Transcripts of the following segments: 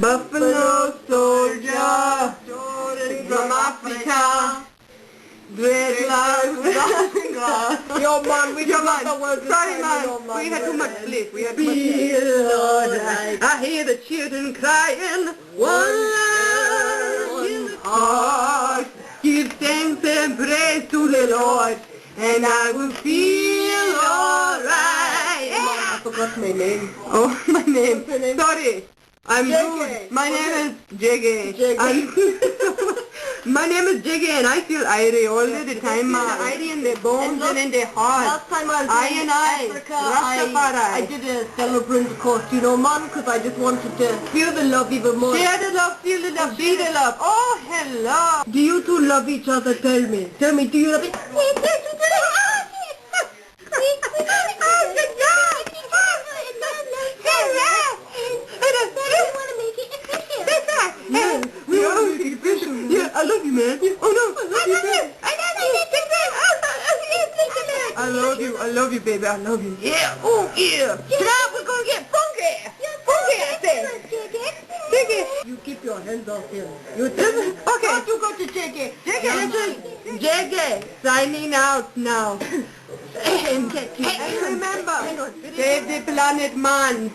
Buffalo soldier, from Africa, dreadlocks and glass. Yo, man, we got the words. Sorry, man. We had too much spliff. We had too much spliff. I hear the children crying. One heart. Give thanks and praise to the Lord, and I will feel alright. I forgot my name. Oh, my name. What's your name? Sorry. I'm Jeggae. rude. My name is Jeggae. Jeggae. My name is Jeggae and I feel airy all the time. Airy in the bones and in the heart. Last time I was in Africa, Rastafari. I did a celebrant course, you know, man, because I just wanted to feel the love even more. Share the love, feel the love, be the love. Oh, hello. Do you two love each other? Tell me. Tell me, do you love each other? I love you, man. Oh no, I love you, baby. I love you. Yeah, oh yeah. Tonight we're gonna get funky. Funky, I said. You keep your hands off him. You Okay. Don't you go to Jeggae. Jeggae, signing out now. And remember, save the planet, man.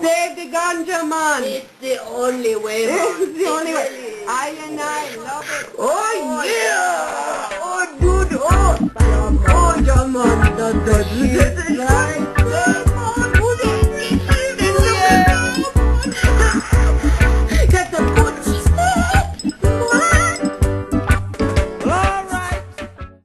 Save the ganja, man. It's the only way. It's the only way. I love it. Oh yeah. Oh dude. Oh, yeah, man. That's